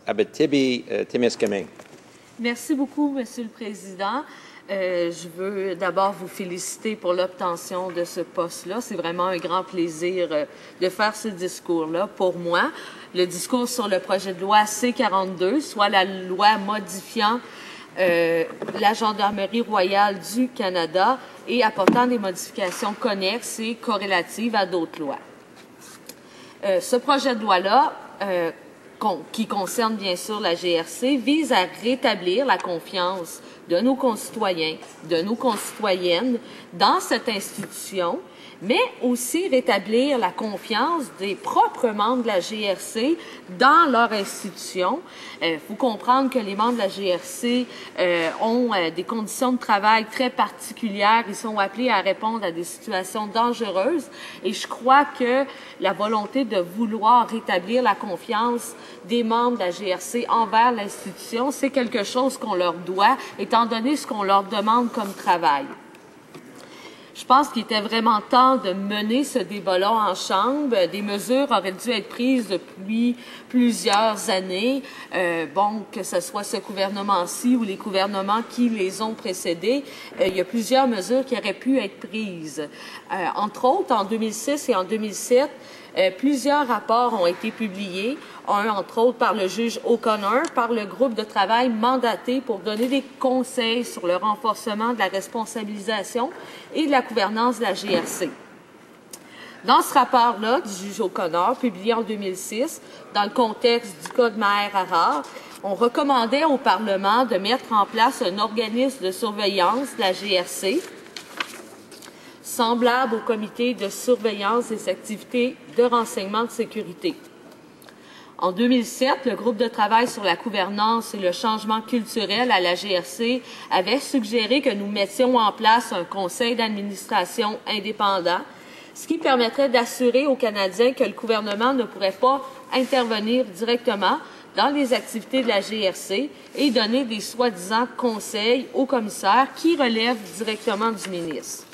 Abitibi-Témiscamingue. Merci beaucoup, Monsieur le Président. Je veux d'abord vous féliciter pour l'obtention de ce poste-là. C'est vraiment un grand plaisir de faire ce discours-là pour moi. Le discours sur le projet de loi C-42, soit la loi modifiant la Gendarmerie royale du Canada et apportant des modifications connexes et corrélatives à d'autres lois. Ce projet de loi-là, qui concerne bien sûr la GRC, vise à rétablir la confiance de nos concitoyens, de nos concitoyennes dans cette institution, mais aussi rétablir la confiance des propres membres de la GRC dans leur institution. Il faut comprendre que les membres de la GRC ont des conditions de travail très particulières. Ils sont appelés à répondre à des situations dangereuses. Et je crois que la volonté de vouloir rétablir la confiance des membres de la GRC envers l'institution, c'est quelque chose qu'on leur doit, étant donné ce qu'on leur demande comme travail. Je pense qu'il était vraiment temps de mener ce débat-là en Chambre. Des mesures auraient dû être prises depuis plusieurs années. Que ce soit ce gouvernement-ci ou les gouvernements qui les ont précédés, il y a plusieurs mesures qui auraient pu être prises. Entre autres, en 2006 et en 2007, plusieurs rapports ont été publiés, un entre autres par le juge O'Connor, par le groupe de travail mandaté pour donner des conseils sur le renforcement de la responsabilisation et de la gouvernance de la GRC. Dans ce rapport-là du juge O'Connor, publié en 2006, dans le contexte du Code Maher-Harrar, on recommandait au Parlement de mettre en place un organisme de surveillance de la GRC, semblable au comité de surveillance des activités de renseignement de sécurité. En 2007, le groupe de travail sur la gouvernance et le changement culturel à la GRC avait suggéré que nous mettions en place un conseil d'administration indépendant, ce qui permettrait d'assurer aux Canadiens que le gouvernement ne pourrait pas intervenir directement dans les activités de la GRC et donner des soi-disant conseils aux commissaires qui relèvent directement du ministre.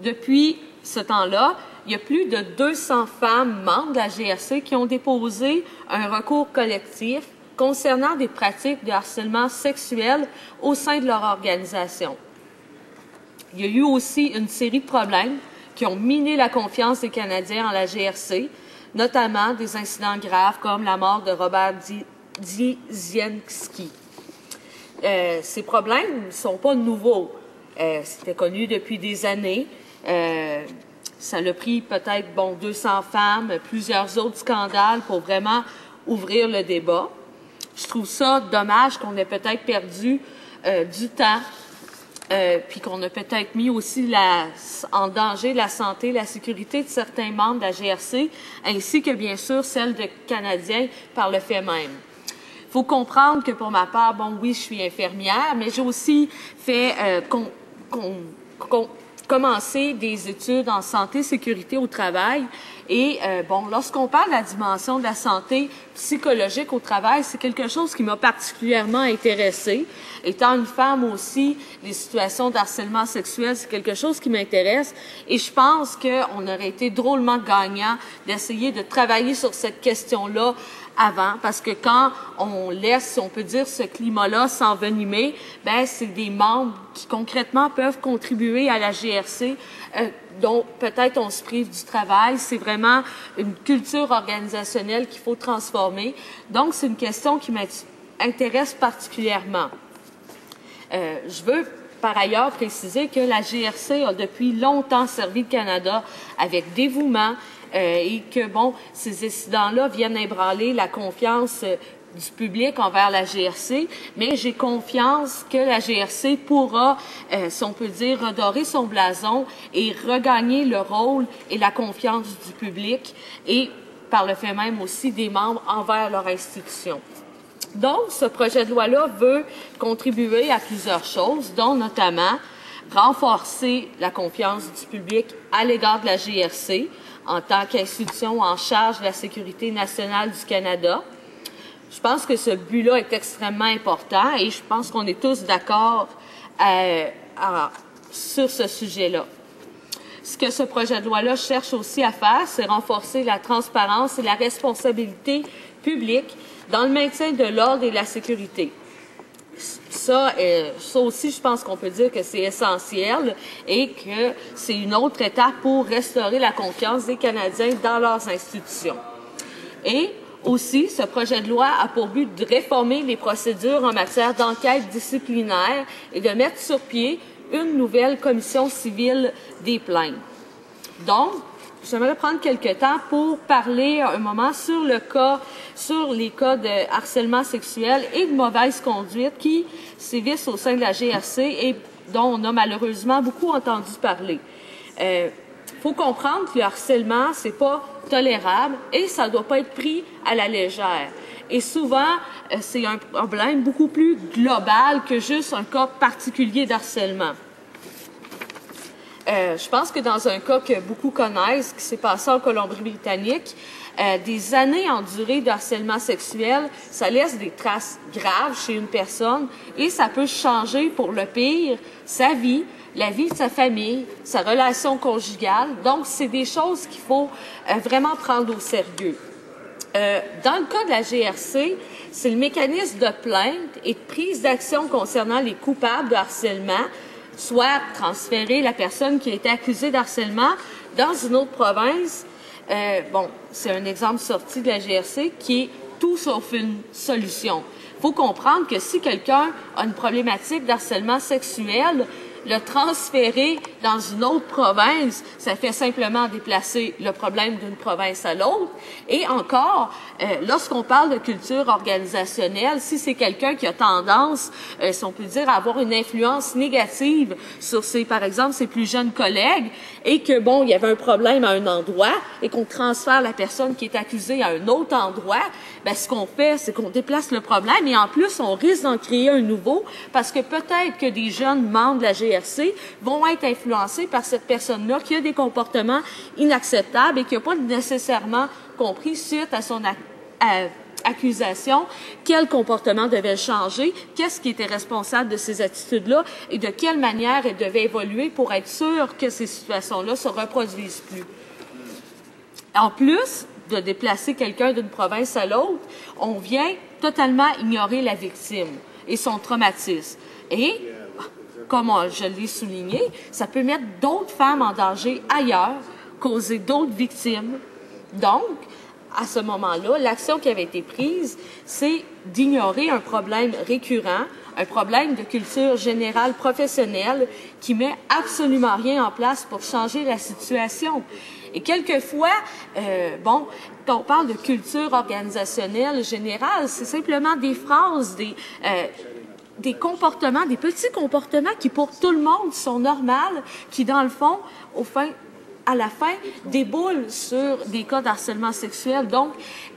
Depuis ce temps-là, il y a plus de 200 femmes membres de la GRC qui ont déposé un recours collectif concernant des pratiques de harcèlement sexuel au sein de leur organisation. Il y a eu aussi une série de problèmes qui ont miné la confiance des Canadiens en la GRC, notamment des incidents graves comme la mort de Robert Dzienski. Ces problèmes ne sont pas nouveaux. C'était connu depuis des années. Ça a pris peut-être 200 femmes, plusieurs autres scandales pour vraiment ouvrir le débat. Je trouve ça dommage qu'on ait peut-être perdu du temps, puis qu'on a peut-être mis aussi en danger la santé, la sécurité de certains membres de la GRC, ainsi que bien sûr celle de Canadiens par le fait même. Il faut comprendre que pour ma part, oui, je suis infirmière, mais j'ai aussi fait commencer des études en santé, sécurité au travail. Et lorsqu'on parle de la dimension de la santé psychologique au travail, c'est quelque chose qui m'a particulièrement intéressée. Étant une femme aussi, les situations d'harcèlement sexuel, c'est quelque chose qui m'intéresse. Et je pense qu'on aurait été drôlement gagnant d'essayer de travailler sur cette question-là avant, parce que quand on laisse, si on peut dire, ce climat-là s'envenimer, c'est des membres qui concrètement peuvent contribuer à la GRC, dont peut-être on se prive du travail. C'est vraiment une culture organisationnelle qu'il faut transformer. Donc, c'est une question qui m'intéresse particulièrement. Je veux par ailleurs préciser que la GRC a depuis longtemps servi le Canada avec dévouement et que, ces incidents-là viennent ébranler la confiance du public envers la GRC, mais j'ai confiance que la GRC pourra, si on peut dire, redorer son blason et regagner le rôle et la confiance du public et, par le fait même aussi, des membres envers leur institution. Donc, ce projet de loi-là veut contribuer à plusieurs choses, dont notamment renforcer la confiance du public à l'égard de la GRC en tant qu'institution en charge de la sécurité nationale du Canada. Je pense que ce but-là est extrêmement important et je pense qu'on est tous d'accord sur ce sujet-là. ce que ce projet de loi-là cherche aussi à faire, c'est renforcer la transparence et la responsabilité publique dans le maintien de l'ordre et de la sécurité. Ça aussi, je pense qu'on peut dire que c'est essentiel et que c'est une autre étape pour restaurer la confiance des Canadiens dans leurs institutions. Et aussi, ce projet de loi a pour but de réformer les procédures en matière d'enquête disciplinaire et de mettre sur pied une nouvelle commission civile des plaintes. Donc, j'aimerais prendre quelques temps pour parler un moment sur les cas de harcèlement sexuel et de mauvaise conduite qui sévissent au sein de la GRC et dont on a malheureusement beaucoup entendu parler. Faut comprendre que le harcèlement, c'est pas tolérable et ça doit pas être pris à la légère. Et souvent, c'est un problème beaucoup plus global que juste un cas particulier d'harcèlement. Je pense que dans un cas que beaucoup connaissent, qui s'est passé en Colombie-Britannique, des années endurées de harcèlement sexuel, ça laisse des traces graves chez une personne et ça peut changer pour le pire sa vie, la vie de sa famille, sa relation conjugale. Donc, c'est des choses qu'il faut vraiment prendre au sérieux. Dans le cas de la GRC, c'est le mécanisme de plainte et de prise d'action concernant les coupables de harcèlement, soit transférer la personne qui a été accusée d'harcèlement dans une autre province. C'est un exemple sorti de la GRC qui est tout sauf une solution. Il faut comprendre que si quelqu'un a une problématique d'harcèlement sexuel, le transférer dans une autre province, ça fait simplement déplacer le problème d'une province à l'autre. Et encore, lorsqu'on parle de culture organisationnelle, si c'est quelqu'un qui a tendance, si on peut dire, à avoir une influence négative sur par exemple, ses plus jeunes collègues, et que, bon, il y avait un problème à un endroit, et qu'on transfère la personne qui est accusée à un autre endroit, ben, ce qu'on fait, c'est qu'on déplace le problème, et en plus, on risque d'en créer un nouveau, parce que peut-être que des jeunes membres de la GRC vont être influencés par cette personne-là qui a des comportements inacceptables et qui n'a pas nécessairement compris, suite à son accusation, quel comportement devait changer, qu'est-ce qui était responsable de ces attitudes-là et de quelle manière elle devait évoluer pour être sûr que ces situations-là ne se reproduisent plus. En plus de déplacer quelqu'un d'une province à l'autre, on vient totalement ignorer la victime et son traumatisme. Et comme je l'ai souligné, ça peut mettre d'autres femmes en danger ailleurs, causer d'autres victimes. Donc, à ce moment-là, l'action qui avait été prise, c'est d'ignorer un problème récurrent, un problème de culture générale professionnelle qui met absolument rien en place pour changer la situation. Et quelquefois, quand on parle de culture organisationnelle générale, c'est simplement des phrases, des comportements, des petits comportements qui pour tout le monde sont normaux, qui dans le fond, à la fin, déboulent sur des cas d'harcèlement sexuel. Donc,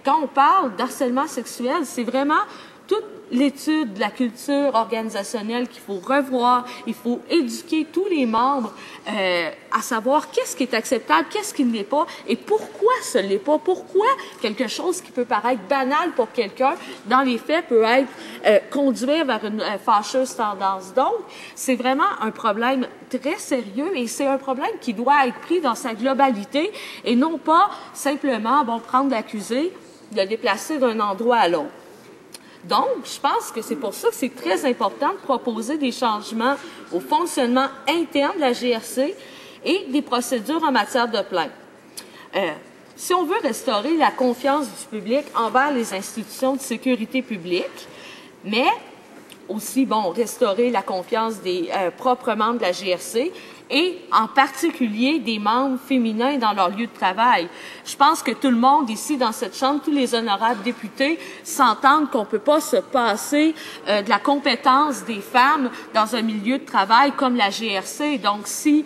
quand on parle d'harcèlement sexuel, c'est vraiment toute l'étude de la culture organisationnelle qu'il faut revoir. Il faut éduquer tous les membres à savoir qu'est-ce qui est acceptable, qu'est-ce qui ne l'est pas et pourquoi ce ne l'est pas. Pourquoi quelque chose qui peut paraître banal pour quelqu'un, dans les faits, peut être conduire vers une fâcheuse tendance. Donc, c'est vraiment un problème très sérieux et c'est un problème qui doit être pris dans sa globalité et non pas simplement prendre l'accusé, le déplacer d'un endroit à l'autre. Donc, je pense que c'est pour ça que c'est très important de proposer des changements au fonctionnement interne de la GRC et des procédures en matière de plainte. Si on veut restaurer la confiance du public envers les institutions de sécurité publique, mais aussi, restaurer la confiance des propres membres de la GRC et en particulier des membres féminins dans leur lieu de travail. Je pense que tout le monde ici dans cette Chambre, tous les honorables députés, s'entendent qu'on ne peut pas se passer de la compétence des femmes dans un milieu de travail comme la GRC. Donc, si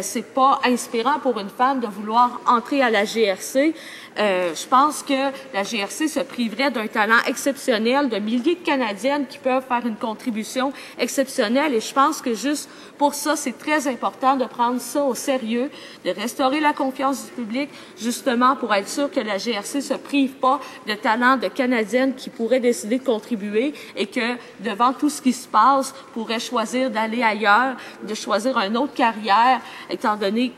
c'est pas inspirant pour une femme de vouloir entrer à la GRC, Je pense que la GRC se priverait d'un talent exceptionnel, de milliers de Canadiennes qui peuvent faire une contribution exceptionnelle. Et je pense que juste pour ça, c'est très important de prendre ça au sérieux, de restaurer la confiance du public, justement pour être sûr que la GRC se prive pas de talents de Canadiennes qui pourraient décider de contribuer et que devant tout ce qui se passe, pourraient choisir d'aller ailleurs, de choisir une autre carrière, étant donné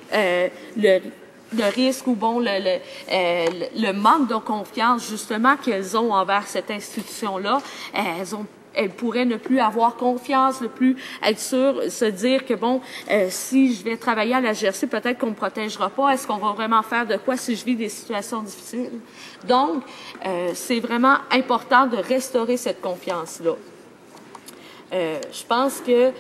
le risque ou bon le manque de confiance justement qu'elles ont envers cette institution-là. Elles pourraient ne plus avoir confiance, ne plus être sûres, se dire que bon, si je vais travailler à la GRC, peut-être qu'on me protégera pas. Est-ce qu'on va vraiment faire de quoi si je vis des situations difficiles? Donc, c'est vraiment important de restaurer cette confiance-là. Je pense que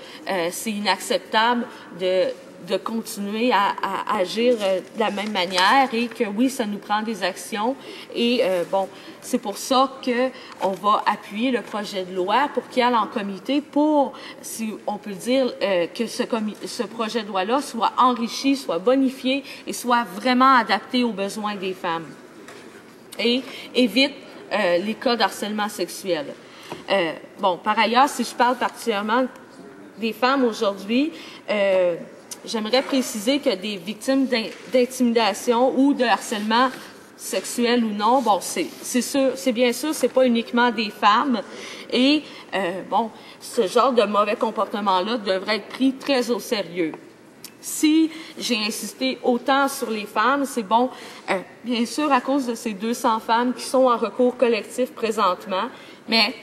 c'est inacceptable de continuer à agir de la même manière et que oui, ça nous prend des actions. Et bon, c'est pour ça qu'on va appuyer le projet de loi pour qu'il aille en comité pour, si on peut dire, que ce projet de loi-là soit enrichi, soit bonifié et soit vraiment adapté aux besoins des femmes. Et évite les cas d'harcèlement sexuel. Bon, par ailleurs, si je parle particulièrement des femmes aujourd'hui, j'aimerais préciser que des victimes d'intimidation ou de harcèlement sexuel ou non, bon, c'est bien sûr, c'est pas uniquement des femmes. Et bon, ce genre de mauvais comportement-là devrait être pris très au sérieux. Si j'ai insisté autant sur les femmes, c'est bon, bien sûr, à cause de ces 200 femmes qui sont en recours collectif présentement, mais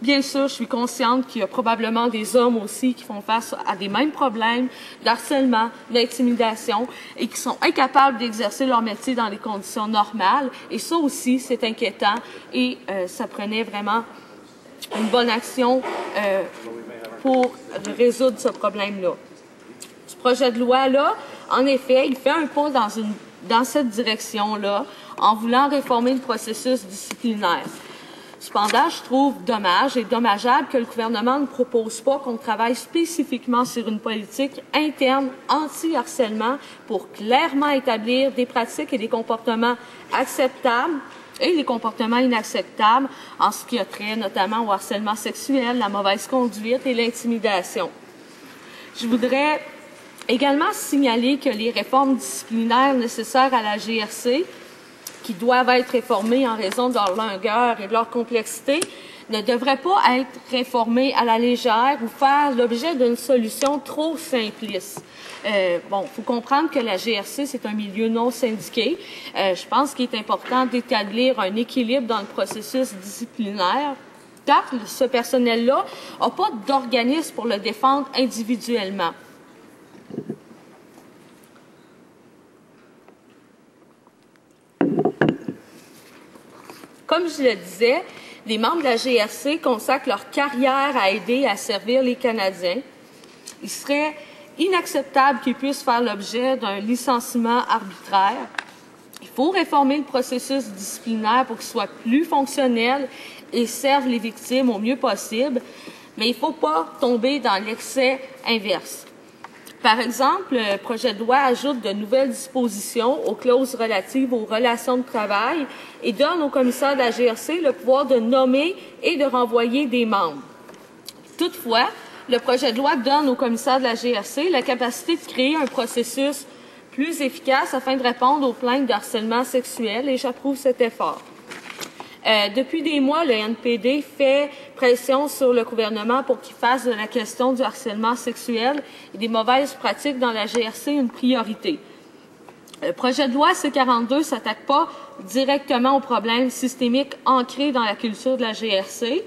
bien sûr, je suis consciente qu'il y a probablement des hommes aussi qui font face à des mêmes problèmes d'harcèlement, d'intimidation et qui sont incapables d'exercer leur métier dans les conditions normales. Et ça aussi, c'est inquiétant et ça prenait vraiment une bonne action pour résoudre ce problème-là. Ce projet de loi-là, en effet, il fait un pas dans cette direction-là en voulant réformer le processus disciplinaire. Cependant, je trouve dommage et dommageable que le gouvernement ne propose pas qu'on travaille spécifiquement sur une politique interne anti-harcèlement pour clairement établir des pratiques et des comportements acceptables et les comportements inacceptables en ce qui a trait notamment au harcèlement sexuel, la mauvaise conduite et l'intimidation. Je voudrais également signaler que les réformes disciplinaires nécessaires à la GRC qui doivent être réformées en raison de leur longueur et de leur complexité, ne devraient pas être réformées à la légère ou faire l'objet d'une solution trop simpliste. Bon, il faut comprendre que la GRC, c'est un milieu non syndiqué. Je pense qu'il est important d'établir un équilibre dans le processus disciplinaire, car ce personnel-là n'a pas d'organisme pour le défendre individuellement. Comme je le disais, les membres de la GRC consacrent leur carrière à aider à servir les Canadiens. Il serait inacceptable qu'ils puissent faire l'objet d'un licenciement arbitraire. Il faut réformer le processus disciplinaire pour qu'il soit plus fonctionnel et serve les victimes au mieux possible, mais il ne faut pas tomber dans l'excès inverse. Par exemple, le projet de loi ajoute de nouvelles dispositions aux clauses relatives aux relations de travail et donne au commissaire de la GRC le pouvoir de nommer et de renvoyer des membres. Toutefois, le projet de loi donne au commissaire de la GRC la capacité de créer un processus plus efficace afin de répondre aux plaintes de harcèlement sexuel et j'approuve cet effort. Depuis des mois, le NPD fait pression sur le gouvernement pour qu'il fasse de la question du harcèlement sexuel et des mauvaises pratiques dans la GRC une priorité. Le projet de loi C-42 ne s'attaque pas directement aux problèmes systémiques ancrés dans la culture de la GRC.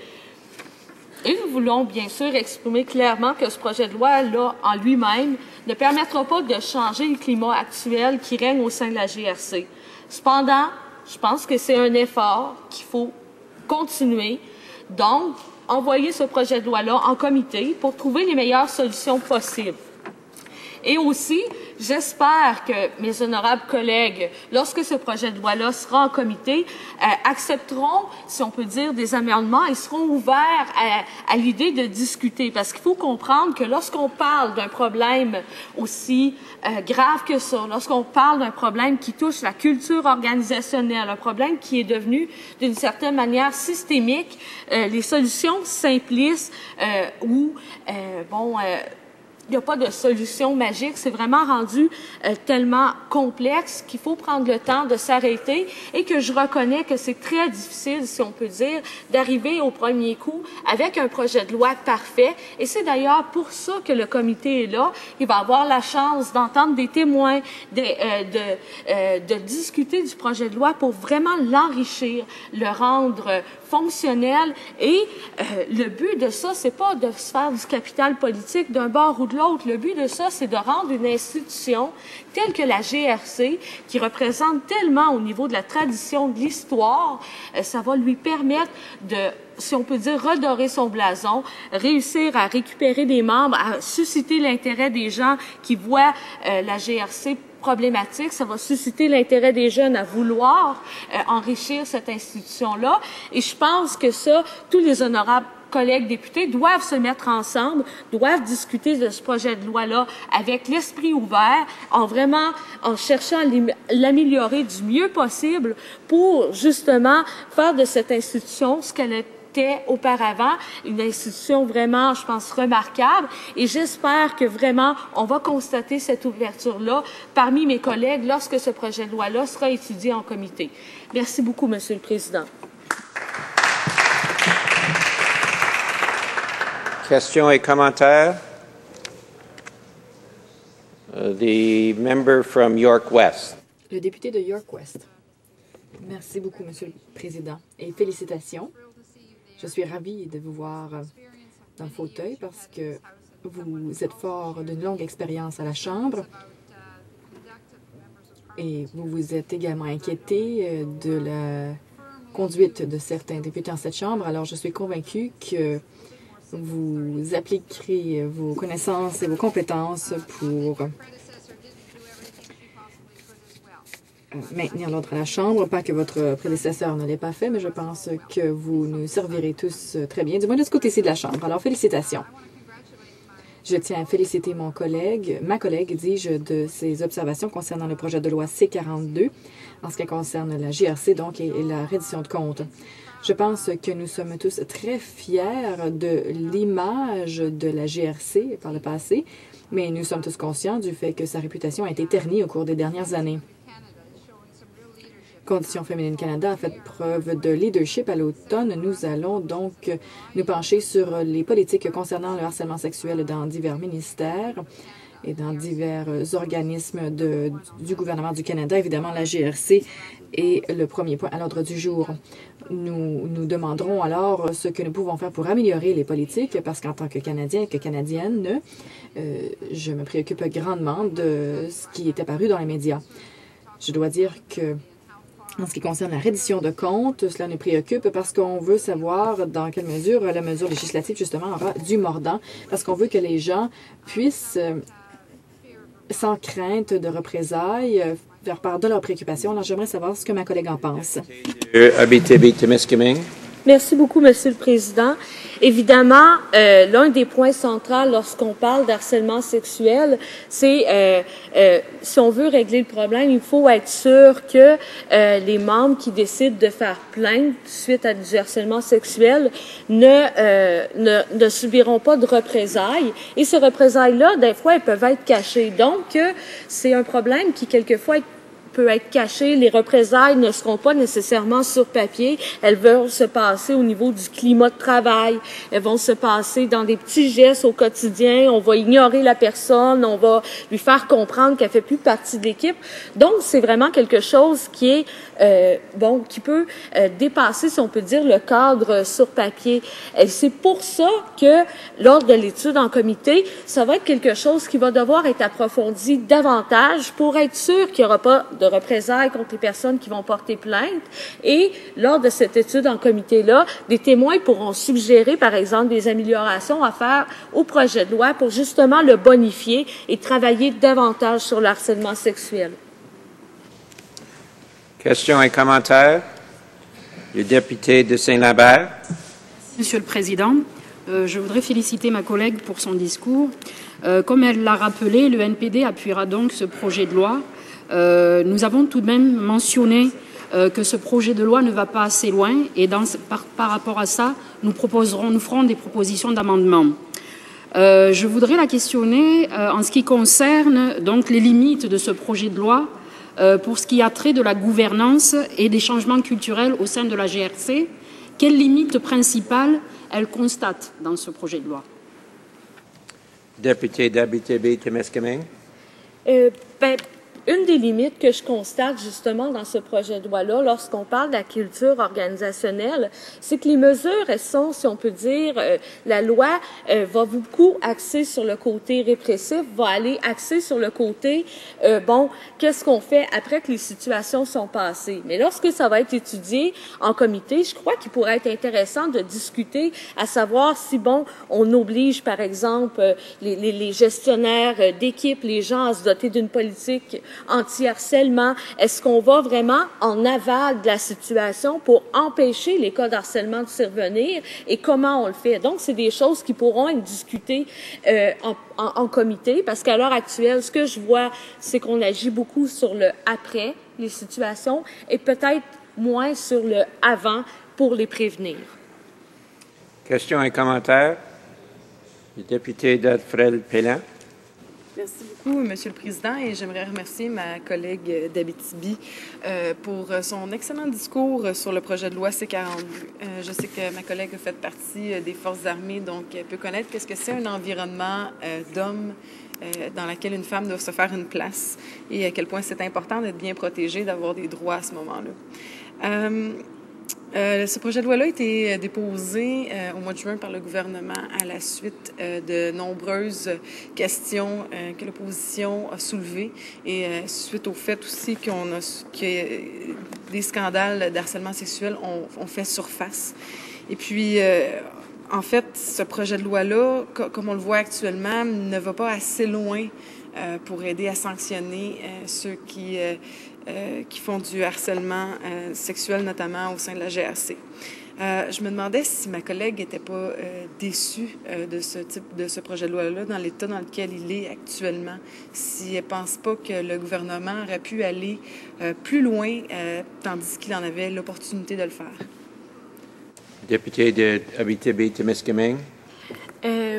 Et nous voulons bien sûr exprimer clairement que ce projet de loi-là, en lui-même, ne permettra pas de changer le climat actuel qui règne au sein de la GRC. Cependant, je pense que c'est un effort qu'il faut continuer. Donc, envoyer ce projet de loi-là en comité pour trouver les meilleures solutions possibles. Et aussi, j'espère que mes honorables collègues, lorsque ce projet de loi-là sera en comité, accepteront, si on peut dire, des amendements et seront ouverts à l'idée de discuter. Parce qu'il faut comprendre que lorsqu'on parle d'un problème aussi grave que ça, lorsqu'on parle d'un problème qui touche la culture organisationnelle, un problème qui est devenu d'une certaine manière systémique, les solutions simplistes il n'y a pas de solution magique. C'est vraiment rendu tellement complexe qu'il faut prendre le temps de s'arrêter et que je reconnais que c'est très difficile, si on peut dire, d'arriver au premier coup avec un projet de loi parfait. Et c'est d'ailleurs pour ça que le comité est là. Il va avoir la chance d'entendre des témoins, de discuter du projet de loi pour vraiment l'enrichir, le rendre fonctionnel. Et le but de ça, c'est pas de se faire du capital politique d'un bord ou de l'autre. Le but de ça, c'est de rendre une institution telle que la GRC, qui représente tellement au niveau de la tradition, de l'histoire, ça va lui permettre de, si on peut dire, redorer son blason, réussir à récupérer des membres, à susciter l'intérêt des gens qui voient la GRC problématique. Ça va susciter l'intérêt des jeunes à vouloir enrichir cette institution-là. Et je pense que ça, tous les honorables collègues députés doivent se mettre ensemble, doivent discuter de ce projet de loi-là avec l'esprit ouvert, en cherchant à l'améliorer du mieux possible pour justement faire de cette institution ce qu'elle était auparavant, une institution vraiment, je pense, remarquable. Et j'espère que vraiment, on va constater cette ouverture-là parmi mes collègues lorsque ce projet de loi-là sera étudié en comité. Merci beaucoup, Monsieur le Président. Questions et commentaires? The member from York West. Le député de York West. Merci beaucoup, Monsieur le Président, et félicitations. Je suis ravie de vous voir dans le fauteuil parce que vous êtes fort d'une longue expérience à la Chambre et vous vous êtes également inquiété de la conduite de certains députés en cette Chambre. Alors, je suis convaincue que vous appliquerez vos connaissances et vos compétences pour maintenir l'ordre à la Chambre. Pas que votre prédécesseur ne l'ait pas fait, mais je pense que vous nous servirez tous très bien, du moins de ce côté-ci de la Chambre. Alors, félicitations. Je tiens à féliciter ma collègue, dis-je, de ses observations concernant le projet de loi C-42, en ce qui concerne la GRC, donc, et la reddition de comptes. Je pense que nous sommes tous très fiers de l'image de la GRC par le passé, mais nous sommes tous conscients du fait que sa réputation a été ternie au cours des dernières années. Conditions féminines Canada a fait preuve de leadership à l'automne. Nous allons donc nous pencher sur les politiques concernant le harcèlement sexuel dans divers ministères et dans divers organismes du gouvernement du Canada. Évidemment, la GRC est le premier point à l'ordre du jour. Nous demanderons alors ce que nous pouvons faire pour améliorer les politiques, parce qu'en tant que Canadien et que Canadienne, je me préoccupe grandement de ce qui est apparu dans les médias. Je dois dire que en ce qui concerne la reddition de comptes, cela nous préoccupe parce qu'on veut savoir dans quelle mesure la mesure législative, justement, aura du mordant, parce qu'on veut que les gens puissent, sans crainte de représailles, faire part de leurs préoccupations. Alors, j'aimerais savoir ce que ma collègue en pense. Merci beaucoup, Monsieur le Président. Évidemment, l'un des points centraux lorsqu'on parle d'harcèlement sexuel, c'est si on veut régler le problème, il faut être sûr que les membres qui décident de faire plainte suite à du harcèlement sexuel ne subiront pas de représailles. Et ces représailles-là, des fois, elles peuvent être cachées. Donc, c'est un problème qui, quelquefois, peut être caché. Les représailles ne seront pas nécessairement sur papier. Elles vont se passer au niveau du climat de travail. Elles vont se passer dans des petits gestes au quotidien. On va ignorer la personne. On va lui faire comprendre qu'elle fait plus partie de l'équipe. Donc, c'est vraiment quelque chose qui est qui peut dépasser, si on peut dire, le cadre sur papier. Et c'est pour ça que, lors de l'étude en comité, ça va être quelque chose qui va devoir être approfondi davantage pour être sûr qu'il n'y aura pas de représailles contre les personnes qui vont porter plainte. Et lors de cette étude en comité-là, des témoins pourront suggérer, par exemple, des améliorations à faire au projet de loi pour justement le bonifier et travailler davantage sur le harcèlement sexuel. Questions et commentaires? Le député de Saint-Lambert. Monsieur le Président, je voudrais féliciter ma collègue pour son discours. Comme elle l'a rappelé, le NPD appuiera donc ce projet de loi. Nous avons tout de même mentionné que ce projet de loi ne va pas assez loin et par rapport à ça, nous ferons des propositions d'amendement. Je voudrais la questionner en ce qui concerne donc les limites de ce projet de loi pour ce qui a trait de la gouvernance et des changements culturels au sein de la GRC. Quelles limites principales elle constate dans ce projet de loi? Député d'Abitibi-Témiscamingue. Une des limites que je constate justement dans ce projet de loi-là, lorsqu'on parle de la culture organisationnelle, c'est que les mesures, elles sont, si on peut dire, la loi va beaucoup axer sur le côté répressif, va aller axer sur le côté, qu'est-ce qu'on fait après que les situations sont passées. Mais lorsque ça va être étudié en comité, je crois qu'il pourrait être intéressant de discuter à savoir si, on oblige, par exemple, les gestionnaires d'équipe, les gens à se doter d'une politique anti-harcèlement. Est-ce qu'on va vraiment en aval de la situation pour empêcher les cas d'harcèlement de survenir et comment on le fait? Donc, c'est des choses qui pourront être discutées en comité parce qu'à l'heure actuelle, ce que je vois, c'est qu'on agit beaucoup sur le après les situations et peut-être moins sur le avant pour les prévenir. Questions et commentaires? Le député d'Alfred-Pellan. Merci beaucoup, Monsieur le Président, et j'aimerais remercier ma collègue d'Abitibi pour son excellent discours sur le projet de loi C-42. Je sais que ma collègue a fait partie des Forces armées, donc elle peut connaître qu'est-ce que c'est un environnement d'hommes dans lequel une femme doit se faire une place et à quel point c'est important d'être bien protégée, d'avoir des droits à ce moment-là. Ce projet de loi-là a été déposé au mois de juin par le gouvernement à la suite de nombreuses questions que l'opposition a soulevées et suite au fait aussi que des scandales d'harcèlement sexuel ont fait surface. Et puis, en fait, ce projet de loi-là, comme on le voit actuellement, ne va pas assez loin pour aider à sanctionner ceux qui font du harcèlement sexuel, notamment au sein de la GRC. Je me demandais si ma collègue n'était pas déçue de ce projet de loi-là dans l'état dans lequel il est actuellement, si elle ne pense pas que le gouvernement aurait pu aller plus loin tandis qu'il en avait l'opportunité de le faire. Député d'Abitibi-Témiscamingue.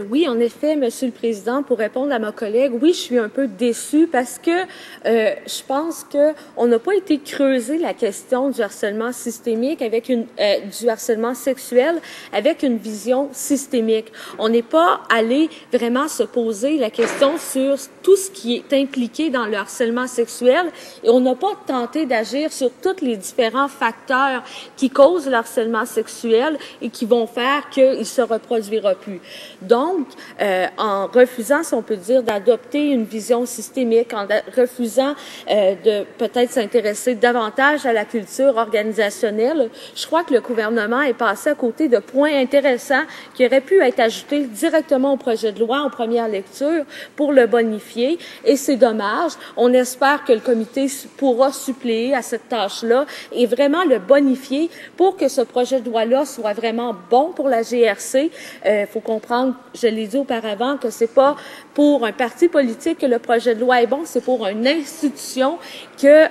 Oui, en effet, Monsieur le Président, pour répondre à ma collègue, oui, je suis un peu déçue parce que je pense que on n'a pas été creuser la question du harcèlement systémique du harcèlement sexuel avec une vision systémique. On n'est pas allé vraiment se poser la question sur tout ce qui est impliqué dans le harcèlement sexuel et on n'a pas tenté d'agir sur tous les différents facteurs qui causent le harcèlement sexuel et qui vont faire qu'il se reproduira plus. Donc, en refusant, si on peut dire, d'adopter une vision systémique, en refusant de peut-être s'intéresser davantage à la culture organisationnelle, je crois que le gouvernement est passé à côté de points intéressants qui auraient pu être ajoutés directement au projet de loi en première lecture pour le bonifier. Et c'est dommage. On espère que le comité pourra suppléer à cette tâche-là et vraiment le bonifier pour que ce projet de loi-là soit vraiment bon pour la GRC. Faut comprendre, je l'ai dit auparavant, que c'est pas pour un parti politique que le projet de loi est bon, c'est pour une institution qui a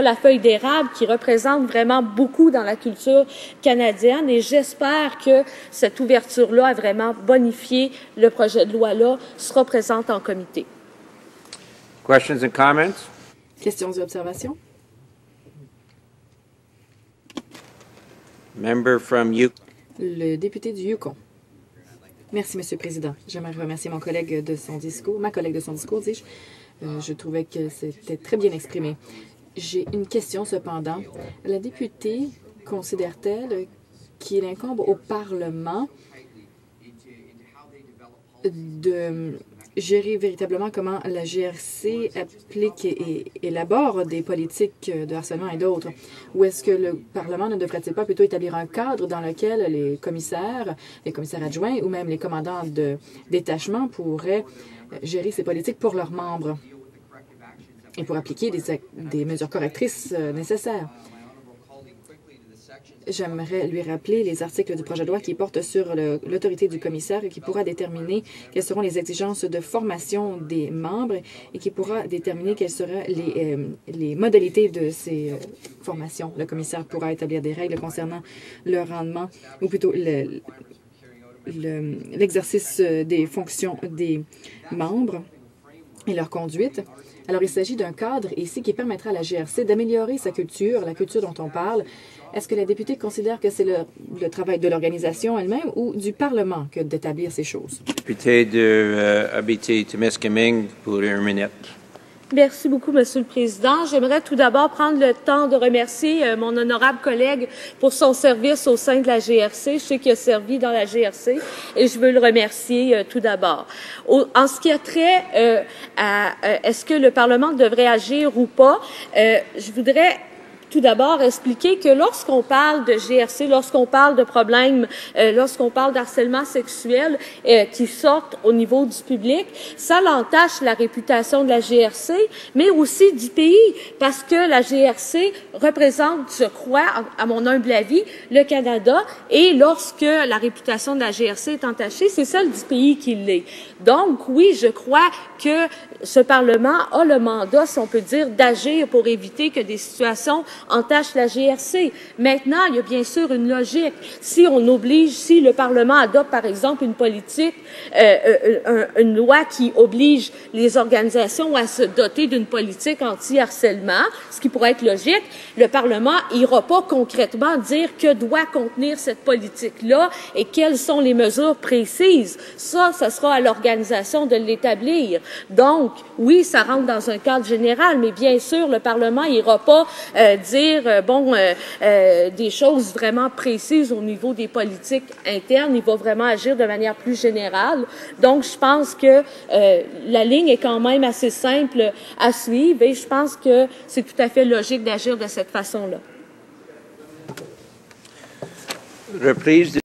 la feuille d'érable, qui représente vraiment beaucoup dans la culture canadienne. Et j'espère que cette ouverture-là a vraiment bonifié le projet de loi-là sera présente en comité. Questions and comments? Questions et observations? Member from Yukon. Le député du Yukon. Merci, Monsieur le Président. J'aimerais remercier ma collègue de son discours, dis-je. Je trouvais que c'était très bien exprimé. J'ai une question, cependant. La députée considère-t-elle qu'il incombe au Parlement gérer véritablement comment la GRC applique et élabore des politiques de harcèlement et d'autres? Ou est-ce que le Parlement ne devrait-il pas plutôt établir un cadre dans lequel les commissaires adjoints ou même les commandants de détachement pourraient gérer ces politiques pour leurs membres et pour appliquer des mesures correctrices nécessaires? J'aimerais lui rappeler les articles du projet de loi qui portent sur l'autorité du commissaire et qui pourra déterminer quelles seront les exigences de formation des membres et qui pourra déterminer quelles seront les modalités de ces formations. Le commissaire pourra établir des règles concernant le rendement, ou plutôt l'exercice des fonctions des membres et leur conduite. Alors, il s'agit d'un cadre ici qui permettra à la GRC d'améliorer sa culture, la culture dont on parle. Est-ce que la députée considère que c'est le travail de l'organisation elle-même ou du Parlement que d'établir ces choses? Député de Abitibi-Témiscamingue pour 1 minute. Merci beaucoup, Monsieur le Président. J'aimerais tout d'abord prendre le temps de remercier mon honorable collègue pour son service au sein de la GRC. Je sais qu'il a servi dans la GRC et je veux le remercier tout d'abord. En ce qui a trait à est-ce que le Parlement devrait agir ou pas, je voudrais tout d'abord expliquer que lorsqu'on parle de GRC, lorsqu'on parle de problèmes, lorsqu'on parle d'harcèlement sexuel qui sortent au niveau du public, ça l'entache la réputation de la GRC, mais aussi du pays, parce que la GRC représente, je crois, à mon humble avis, le Canada, et lorsque la réputation de la GRC est entachée, c'est celle du pays qui l'est. Donc, oui, je crois que ce Parlement a le mandat, si on peut dire, d'agir pour éviter que des situations entachent la GRC. Maintenant, il y a bien sûr une logique. Si on oblige, si le Parlement adopte, par exemple, une politique, une loi qui oblige les organisations à se doter d'une politique anti-harcèlement, ce qui pourrait être logique, le Parlement n'ira pas concrètement dire que doit contenir cette politique-là et quelles sont les mesures précises. Ça sera à l'organisation de l'établir. Donc, oui, ça rentre dans un cadre général, mais bien sûr, le Parlement n'ira pas dire, des choses vraiment précises au niveau des politiques internes. Il va vraiment agir de manière plus générale. Donc, je pense que la ligne est quand même assez simple à suivre et je pense que c'est tout à fait logique d'agir de cette façon-là. Reprise